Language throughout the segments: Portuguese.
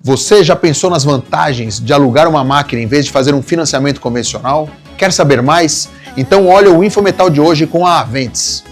Você já pensou nas vantagens de alugar uma máquina em vez de fazer um financiamento convencional? Quer saber mais? Então olha o Infometal de hoje com a Aventes.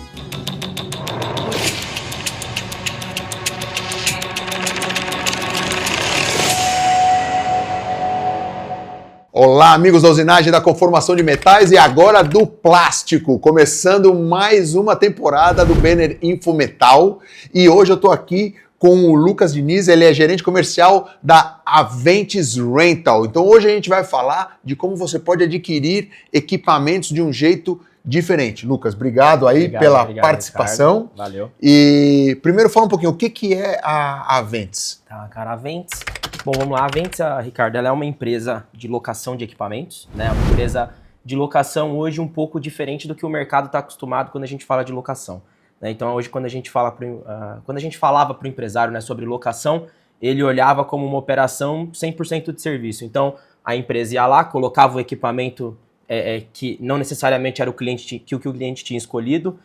Olá, amigos da usinagem da conformação de metais e agora do plástico, começando mais uma temporada do Banner Infometal. E hoje eu estou aqui com o Lucas Diniz, ele é gerente comercial da Aventes Rental. Então hoje a gente vai falar de como você pode adquirir equipamentos de um jeito diferente. Lucas, obrigado pela participação. Ricardo. Valeu. E primeiro fala um pouquinho, o que é a Aventes? Tá, cara, a Aventes... Bom, vamos lá. A Aventes, Ricardo, ela é uma empresa de locação de equipamentos, né? Uma empresa de locação hoje um pouco diferente do que o mercado está acostumado quando a gente fala de locação. Né? Então, hoje, quando a gente falava para o empresário, né, sobre locação, ele olhava como uma operação 100% de serviço. Então, a empresa ia lá, colocava o equipamento que não necessariamente era o cliente que o cliente tinha escolhido,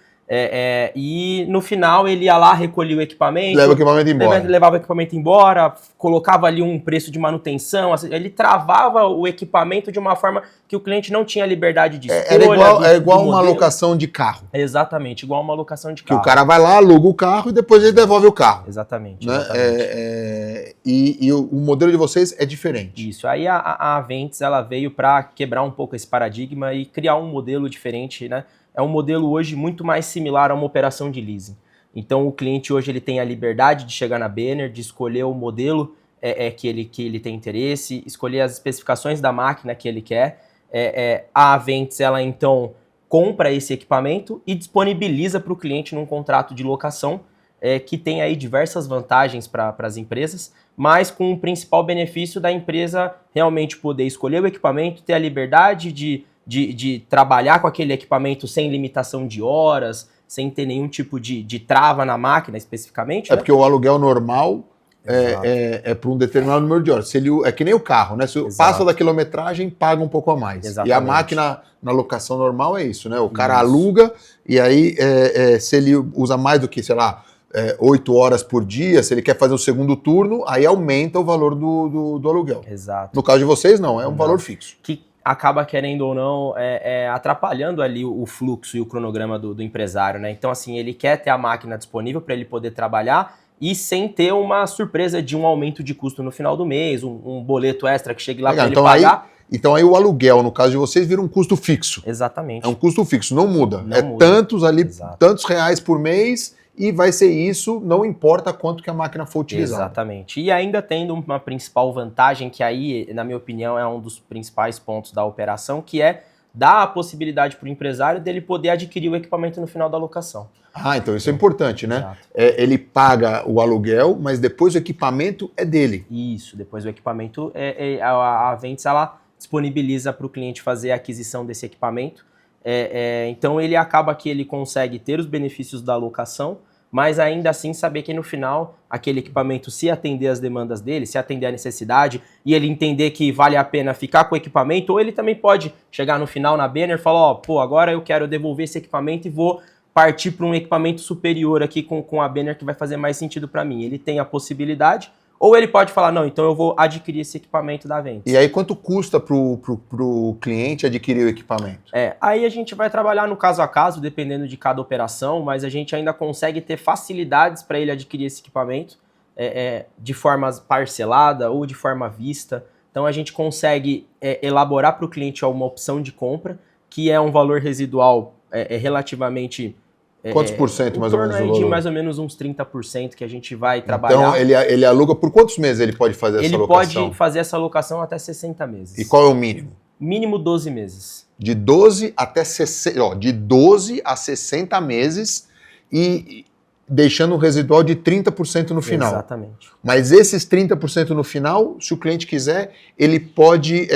e no final ele ia lá, recolhia o equipamento, levava o equipamento embora, colocava ali um preço de manutenção, ele travava o equipamento de uma forma que o cliente não tinha liberdade de escolha. É igual uma locação de carro. Exatamente, igual uma locação de carro. Que o cara vai lá, aluga o carro e depois ele devolve o carro. Exatamente. Né? Exatamente. E o modelo de vocês é diferente. Isso, aí a Aventes ela veio para quebrar um pouco esse paradigma e criar um modelo diferente, né? É um modelo hoje muito mais similar a uma operação de leasing. Então o cliente hoje ele tem a liberdade de chegar na Banner, de escolher o modelo que ele tem interesse, escolher as especificações da máquina que ele quer. A Aventes ela então compra esse equipamento e disponibiliza para o cliente num contrato de locação que tem aí diversas vantagens para as empresas, mas com o principal benefício da empresa realmente poder escolher o equipamento, ter a liberdade de trabalhar com aquele equipamento sem limitação de horas, sem ter nenhum tipo de trava na máquina especificamente. Porque o aluguel normal é por um determinado número de horas. É que nem o carro, né? Se passa da quilometragem, paga um pouco a mais. Exatamente. E a máquina na locação normal é isso, né? O cara aluga e aí se ele usa mais do que, sei lá, 8 horas por dia, se ele quer fazer o segundo turno, aí aumenta o valor do aluguel. Exato. No caso de vocês, não, é um valor fixo. Que acaba, querendo ou não, atrapalhando ali o fluxo e o cronograma do empresário, né? Então, assim, ele quer ter a máquina disponível para ele poder trabalhar e sem ter uma surpresa de um aumento de custo no final do mês, um boleto extra que chegue lá para ele pagar. Então aí o aluguel, no caso de vocês, vira um custo fixo. Exatamente. É um custo fixo, não muda. Não muda. Tantos reais por mês e vai ser isso, não importa quanto que a máquina for utilizada. Exatamente. E ainda tendo uma principal vantagem, que aí, na minha opinião, é um dos principais pontos da operação, que é dar a possibilidade para o empresário dele poder adquirir o equipamento no final da locação. Então isso é importante, né? Exato. Ele paga o aluguel, mas depois o equipamento é dele. Isso, depois o equipamento, a Aventes, ela disponibiliza para o cliente fazer a aquisição desse equipamento. Então ele acaba que ele consegue ter os benefícios da locação, mas ainda assim saber que no final aquele equipamento, se atender às demandas dele, se atender à necessidade e ele entender que vale a pena ficar com o equipamento, ou ele também pode chegar no final na Banner e falar, agora eu quero devolver esse equipamento e vou partir para um equipamento superior aqui com a Banner que vai fazer mais sentido para mim. Ele tem a possibilidade. Ou ele pode falar, não, então eu vou adquirir esse equipamento da Aventes. E aí quanto custa pro cliente adquirir o equipamento? Aí a gente vai trabalhar no caso a caso, dependendo de cada operação, mas a gente ainda consegue ter facilidades para ele adquirir esse equipamento de forma parcelada ou de forma à vista. Então a gente consegue elaborar para o cliente uma opção de compra, que é um valor residual relativamente... Quantos por cento mais ou menos do valor? De mais ou menos uns 30% que a gente vai trabalhar. Então ele aluga por quantos meses ele pode fazer essa locação? Ele pode fazer essa locação até 60 meses. E qual é o mínimo? Mínimo 12 meses. De 12 a 60 meses e deixando um residual de 30% no final. Exatamente. Mas esses 30% no final, se o cliente quiser, ele pode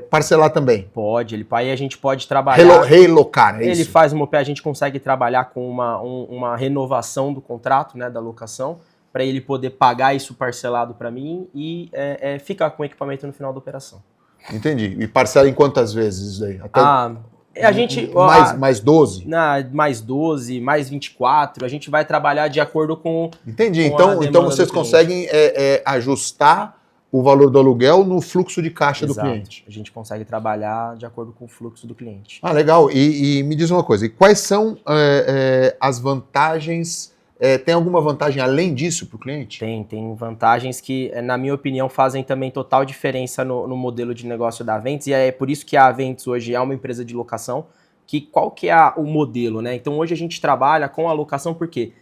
parcelar também. Pode, aí a gente pode trabalhar... Relocar, é isso? Ele faz a gente consegue trabalhar com uma renovação do contrato, né, da locação, para ele poder pagar isso parcelado para mim e ficar com o equipamento no final da operação. Entendi. E parcela em quantas vezes isso daí? A gente... Mais 12? Mais 12, mais 24, a gente vai trabalhar de acordo com... Entendi. Com Então vocês conseguem ajustar o valor do aluguel no fluxo de caixa do cliente. A gente consegue trabalhar de acordo com o fluxo do cliente. Ah, legal. E me diz uma coisa, e quais são as vantagens? Tem alguma vantagem além disso para o cliente? Tem vantagens que, na minha opinião, fazem também total diferença no modelo de negócio da Aventes, e é por isso que a Aventes hoje é uma empresa de locação. Qual que é o modelo, né? Então hoje a gente trabalha com a locação porque,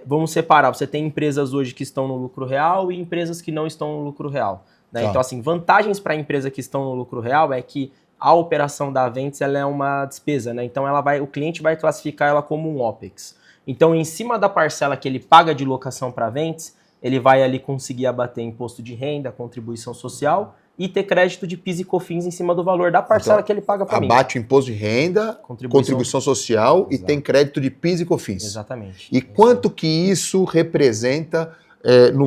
vamos separar, você tem empresas hoje que estão no lucro real e empresas que não estão no lucro real. Né? Tá. Então, assim, vantagens para a empresa que estão no lucro real é que a operação da Aventes ela é uma despesa, né? Então o cliente vai classificar ela como um OPEX. Então, em cima da parcela que ele paga de locação para Aventes, ele vai ali conseguir abater imposto de renda, contribuição social e ter crédito de PIS e COFINS em cima do valor da parcela que ele paga para mim. Abate o imposto de renda, contribuição social. Exato. E tem crédito de PIS e COFINS. Exatamente. E quanto que isso representa no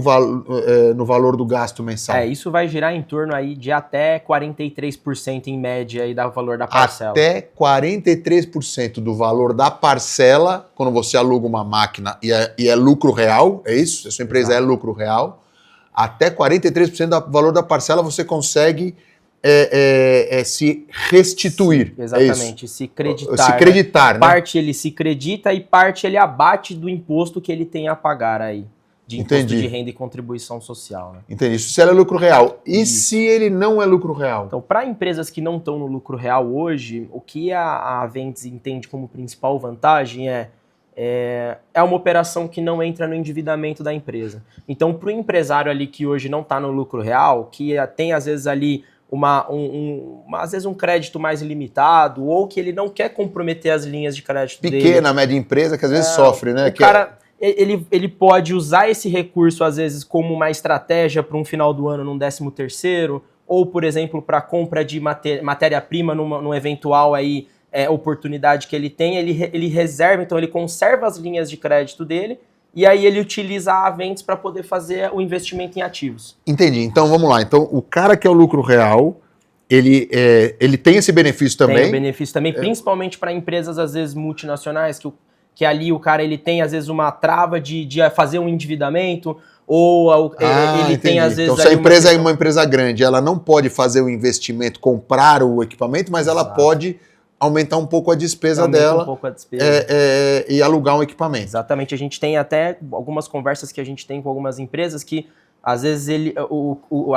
valor do gasto mensal? Isso vai girar em torno aí de até 43% em média aí do valor da parcela. Até 43% do valor da parcela, quando você aluga uma máquina e é lucro real, é isso? Se a sua empresa é lucro real, até 43% do valor da parcela você consegue se restituir. Exatamente, se creditar. Se creditar, né? Parte ele se credita e parte ele abate do imposto que ele tem a pagar aí. De imposto de renda e contribuição social. Né? Entendi. Isso se ele é lucro real. E se ele não é lucro real? Então, para empresas que não estão no lucro real hoje, o que a Aventes entende como principal vantagem é uma operação que não entra no endividamento da empresa. Então, para o empresário ali que hoje não está no lucro real, que tem às vezes ali às vezes um crédito mais limitado, ou que ele não quer comprometer as linhas de crédito dele. Pequena, média empresa, que às vezes sofre, né? O cara... Ele pode usar esse recurso, às vezes, como uma estratégia para um final do ano num 13º, ou, por exemplo, para compra de matéria-prima numa eventual aí, oportunidade que ele tem, ele reserva, então ele conserva as linhas de crédito dele, e aí ele utiliza a Aventes para poder fazer o investimento em ativos. Entendi. Então, vamos lá. Então, o cara que é o lucro real, ele tem esse benefício também? Tem o benefício também, principalmente para empresas, às vezes, multinacionais, que ali o cara ele tem, às vezes, uma trava de fazer um endividamento, ou ele tem, às vezes... Então, se a empresa é uma empresa grande, ela não pode fazer o investimento, comprar o equipamento, mas ela pode aumentar um pouco a despesa dela e alugar um equipamento. Exatamente. A gente tem até algumas conversas que a gente tem com algumas empresas que, às vezes,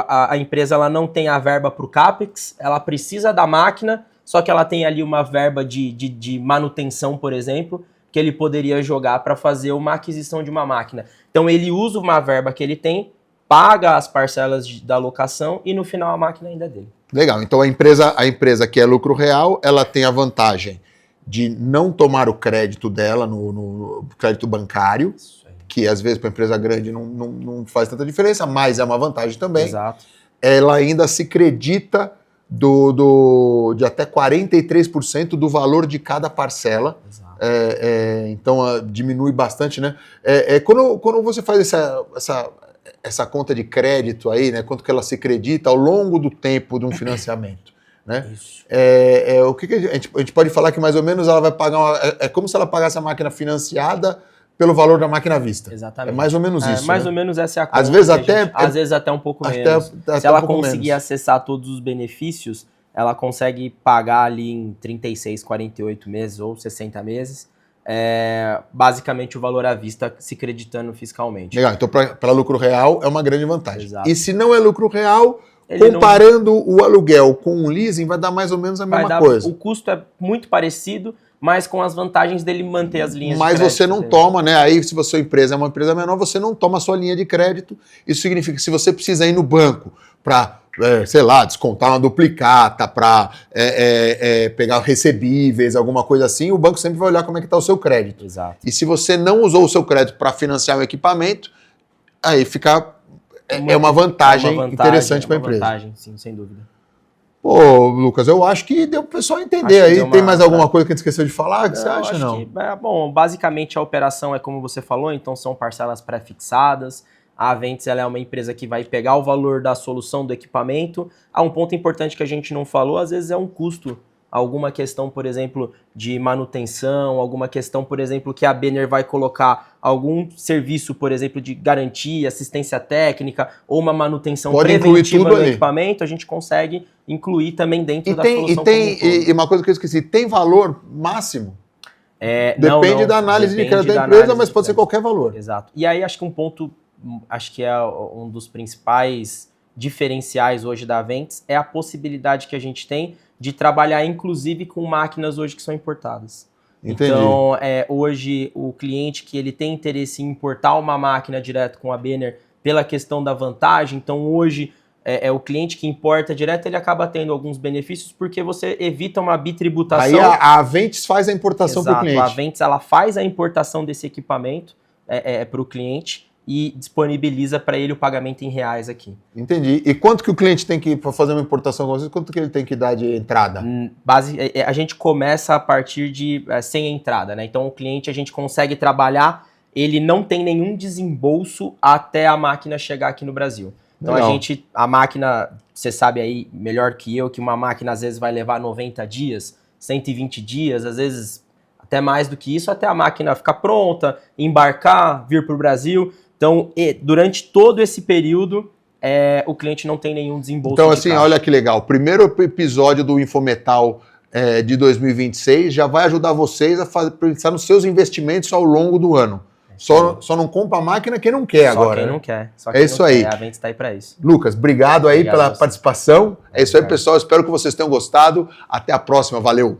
a empresa ela não tem a verba para o CAPEX, ela precisa da máquina, só que ela tem ali uma verba de manutenção, por exemplo, que ele poderia jogar para fazer uma aquisição de uma máquina. Então ele usa uma verba que ele tem, paga as parcelas da locação e no final a máquina ainda é dele. Legal, então a empresa que é lucro real, ela tem a vantagem de não tomar o crédito dela no crédito bancário, que às vezes para a empresa grande não faz tanta diferença, mas é uma vantagem também. Exato. Ela ainda se credita de até 43% do valor de cada parcela. Exato. Então diminui bastante, né? Quando você faz essa conta de crédito aí, né? Quanto que ela se acredita ao longo do tempo de um financiamento, né? Isso. O que a gente pode falar que mais ou menos ela vai pagar é como se ela pagasse a máquina financiada pelo valor da máquina à vista. Exatamente. É mais ou menos isso. Mais né? ou menos essa é a conta. Às vezes até um pouco menos. Se ela conseguir acessar todos os benefícios, ela consegue pagar ali em 36, 48 meses ou 60 meses, basicamente o valor à vista se creditando fiscalmente. Legal, então para lucro real é uma grande vantagem. Exato. E se não é lucro real, comparando o aluguel com o leasing, vai dar mais ou menos a mesma coisa. O custo é muito parecido, mas com as vantagens dele manter as linhas de crédito. Mas você não toma, né? Aí se a sua empresa é uma empresa menor, você não toma a sua linha de crédito. Isso significa que se você precisa ir no banco para, sei lá, descontar uma duplicata, para pegar recebíveis, alguma coisa assim, o banco sempre vai olhar como é que está o seu crédito. Exato. E se você não usou o seu crédito para financiar um equipamento, aí fica... É uma vantagem interessante para a empresa. Vantagem, sim, sem dúvida. Pô, Lucas, eu acho que deu para o pessoal entender aí. Tem mais alguma coisa que a gente esqueceu de falar? O que você acha, não? Bom, basicamente a operação é como você falou, então são parcelas pré-fixadas. A Aventes ela é uma empresa que vai pegar o valor da solução do equipamento. Um ponto importante que a gente não falou, às vezes é um custo alguma questão, por exemplo, de manutenção, alguma questão, por exemplo, que a Benner vai colocar algum serviço, por exemplo, de garantia, assistência técnica ou uma manutenção preventiva no equipamento, a gente consegue incluir também dentro da solução. E uma coisa que eu esqueci, tem valor máximo? Depende da análise de crédito da empresa, mas pode ser qualquer valor. Exato. E aí acho que um ponto, acho que é um dos principais diferenciais hoje da Aventis, é a possibilidade que a gente tem de trabalhar inclusive com máquinas hoje que são importadas. Entendi. Então, hoje o cliente que ele tem interesse em importar uma máquina direto com a Benner pela questão da vantagem, então hoje o cliente que importa direto, ele acaba tendo alguns benefícios porque você evita uma bitributação. Aí a Aventis faz a importação para o cliente. A Aventis ela faz a importação desse equipamento para o cliente e disponibiliza para ele o pagamento em reais aqui. Entendi. E quanto que o cliente tem que, para fazer uma importação com vocês, quanto que ele tem que dar de entrada? A gente começa a partir de sem entrada, né? Então o cliente a gente consegue trabalhar, ele não tem nenhum desembolso até a máquina chegar aqui no Brasil. Então a máquina, você sabe aí melhor que eu, que uma máquina às vezes vai levar 90 dias, 120 dias, às vezes até mais do que isso, até a máquina ficar pronta, embarcar, vir para o Brasil. Então, durante todo esse período, o cliente não tem nenhum desembolso. Então, assim, olha que legal. O primeiro episódio do Infometal de 2026 já vai ajudar vocês a pensar nos seus investimentos ao longo do ano. Só não compra a máquina quem não quer agora. Quem né? não quer. É isso aí. A Aventis está aí para isso. Lucas, obrigado aí pela participação. É isso aí, pessoal. Espero que vocês tenham gostado. Até a próxima. Valeu!